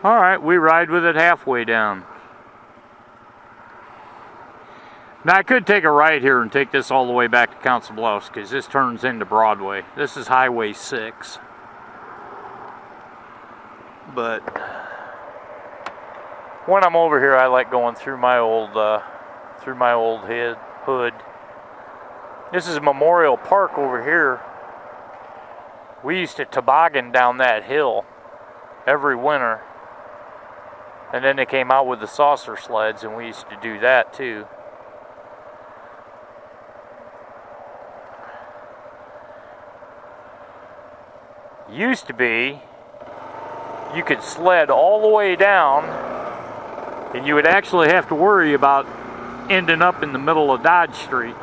Alright, we ride with it halfway down. Now I could take a right here and take this all the way back to Council Bluffs, because this turns into Broadway. This is Highway 6. But when I'm over here, I like going through my old hood. This is Memorial Park over here. We used to toboggan down that hill every winter. And then they came out with the saucer sleds, and we used to do that too. Used to be, you could sled all the way down, and you would actually have to worry about ending up in the middle of Dodge Street.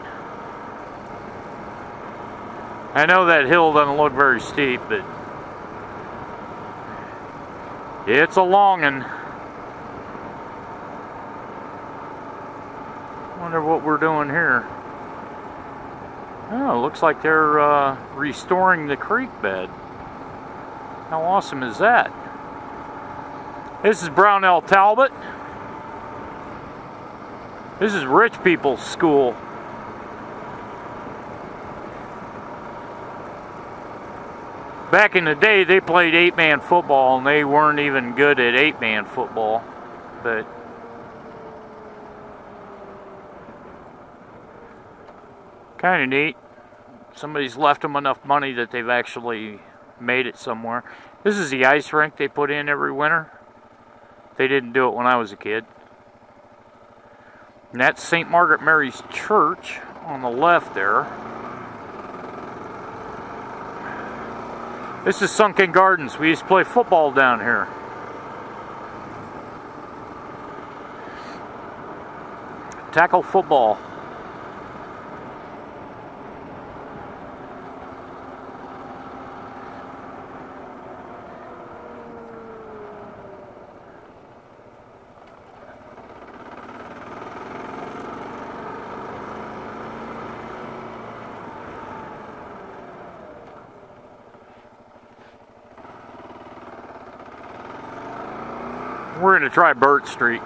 I know that hill doesn't look very steep, but it's a longin'. Wonder what we're doing here. Oh, looks like they're restoring the creek bed. How awesome is that? This is Brownell Talbot. This is rich people's school. Back in the day, they played 8-man football, and they weren't even good at 8-man football. But kind of neat. Somebody's left them enough money that they've actually made it somewhere. This is the ice rink they put in every winter. They didn't do it when I was a kid. And that's St. Margaret Mary's Church on the left there. This is Sunken Gardens. We used to play football down here. Tackle football. We're going to try Burt Street.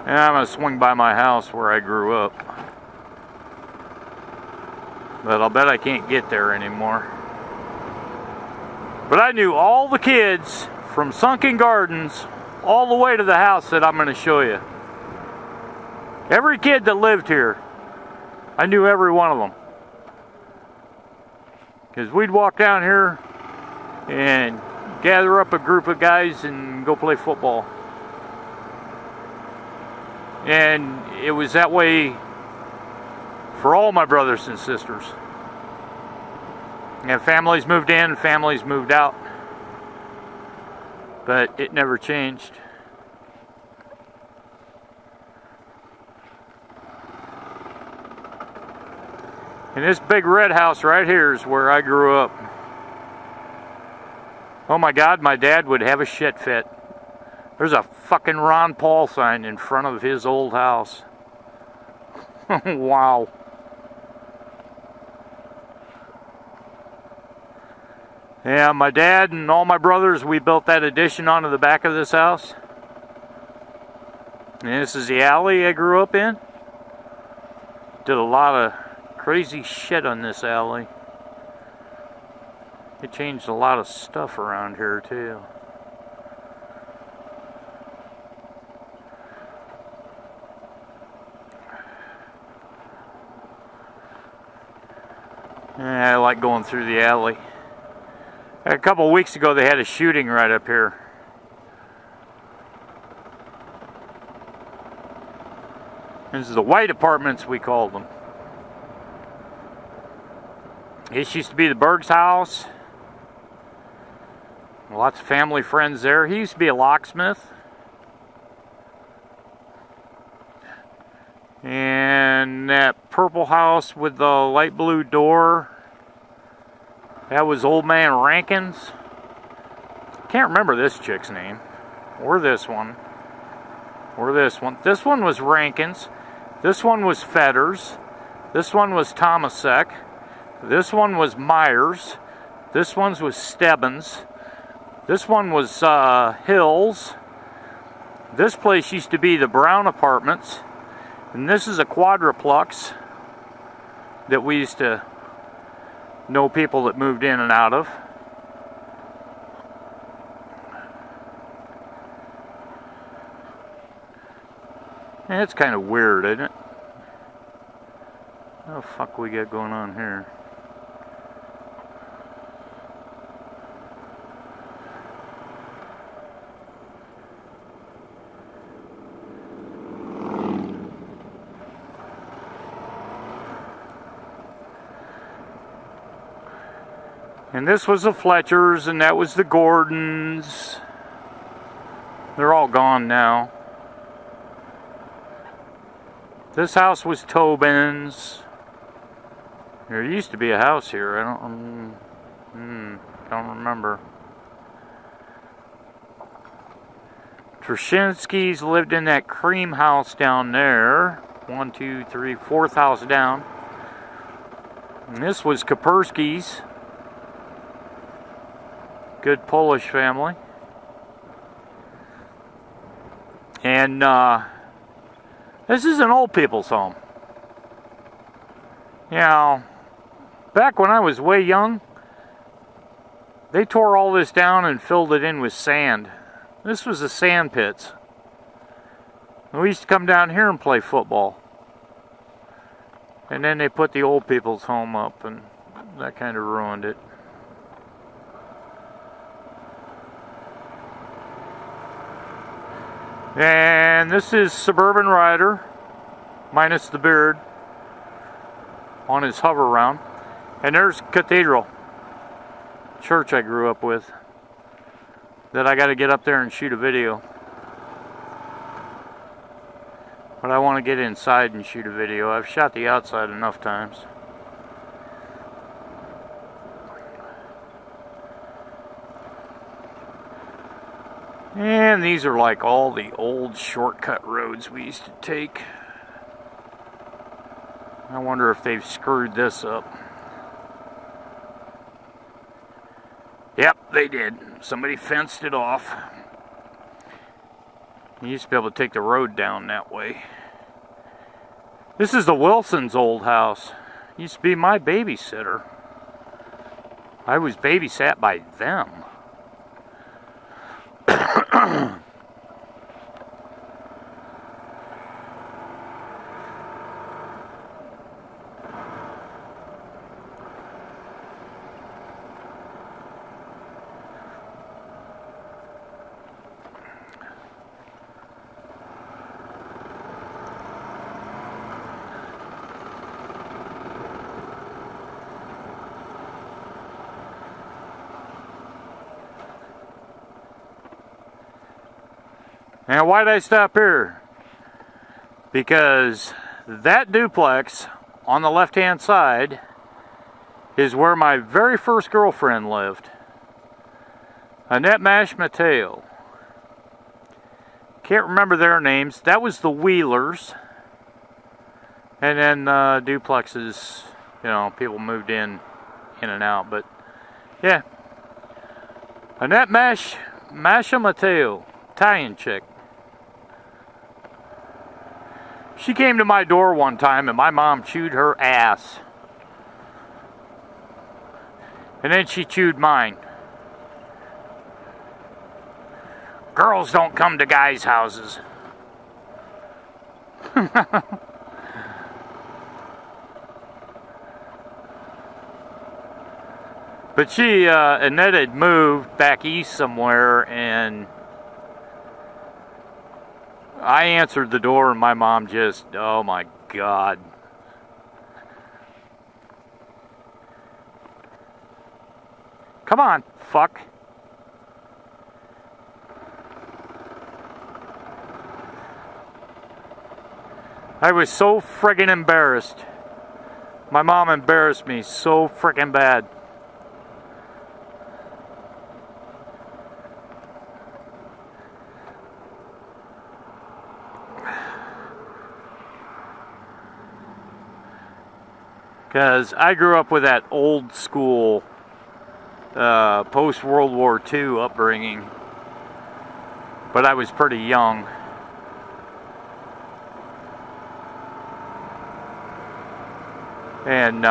And I'm going to swing by my house where I grew up. But I'll bet I can't get there anymore. But I knew all the kids from Sunken Gardens all the way to the house that I'm going to show you. Every kid that lived here, I knew every one of them. Because we'd walk down here and gather up a group of guys and go play football. And it was that way for all my brothers and sisters. And families moved in, families moved out. But it never changed. And this big red house right here is where I grew up. Oh my God, my dad would have a shit fit. There's a fucking Ron Paul sign in front of his old house. Wow. Yeah, my dad and all my brothers, we built that addition onto the back of this house. And this is the alley I grew up in. Did a lot of crazy shit on this alley. It changed a lot of stuff around here too. Yeah, I like going through the alley. A couple of weeks ago they had a shooting right up here. This is the white apartments, we called them. This used to be the Berg's house. Lots of family friends there. He used to be a locksmith. And that purple house with the light blue door, that was Old Man Rankin's. Can't remember this chick's name. Or this one. Or this one. This one was Rankin's. This one was Fetters. This one was Thomasek. This one was Myers. This one was Stebbins. This one was Hills. This place used to be the Brown Apartments. And this is a quadruplex that we used to know people that moved in and out of. And it's kind of weird, isn't it? What the fuck we got going on here? And this was the Fletchers, and that was the Gordons. They're all gone now. This house was Tobin's. There used to be a house here. I don't remember. Trushinsky's lived in that cream house down there. 1, 2, 3, 4th house down. And this was Kapersky's. Good Polish family. And this is an old people's home. You know, back when I was way young, they tore all this down and filled it in with sand. This was the sand pits. We used to come down here and play football. And then they put the old people's home up, and that kind of ruined it. And this is Suburban Rider, minus the beard, on his hover round. And there's Cathedral, church I grew up with, that I got to get up there and shoot a video. But I want to get inside and shoot a video. I've shot the outside enough times. And these are like all the old shortcut roads we used to take. I wonder if they've screwed this up. Yep, they did. Somebody fenced it off. You used to be able to take the road down that way. This is the Wilson's old house. Used to be my babysitter. I was babysat by them. Now, why'd I stop here? Because that duplex on the left-hand side is where my very first girlfriend lived. Annette Mash Mateo. Can't remember their names. That was the Wheelers. And then duplexes, you know, people moved in and out. But, yeah. Annette Masha Mateo. Italian chick. She came to my door one time and my mom chewed her ass. And then she chewed mine. Girls don't come to guys' houses. But she, Annette had moved back east somewhere, and I answered the door and my mom just, oh my God. Come on, fuck. I was so friggin' embarrassed. My mom embarrassed me so friggin' bad. Because I grew up with that old school post-World War II upbringing. But I was pretty young. And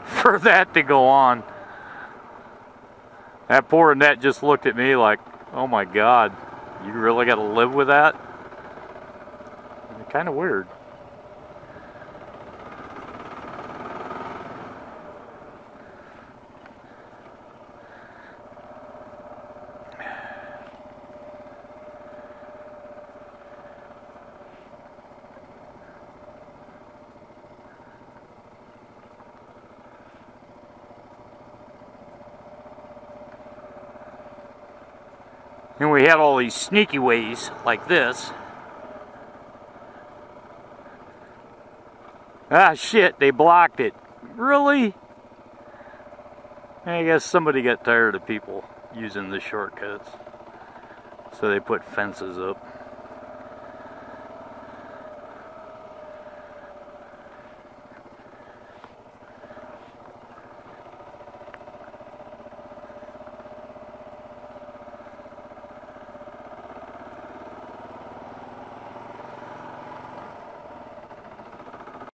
for that to go on, that poor Annette just looked at me like, oh my God, you really got to live with that? Kind of weird. And we had all these sneaky ways like this. Ah, shit, they blocked it. Really? I guess somebody got tired of people using the shortcuts. So they put fences up.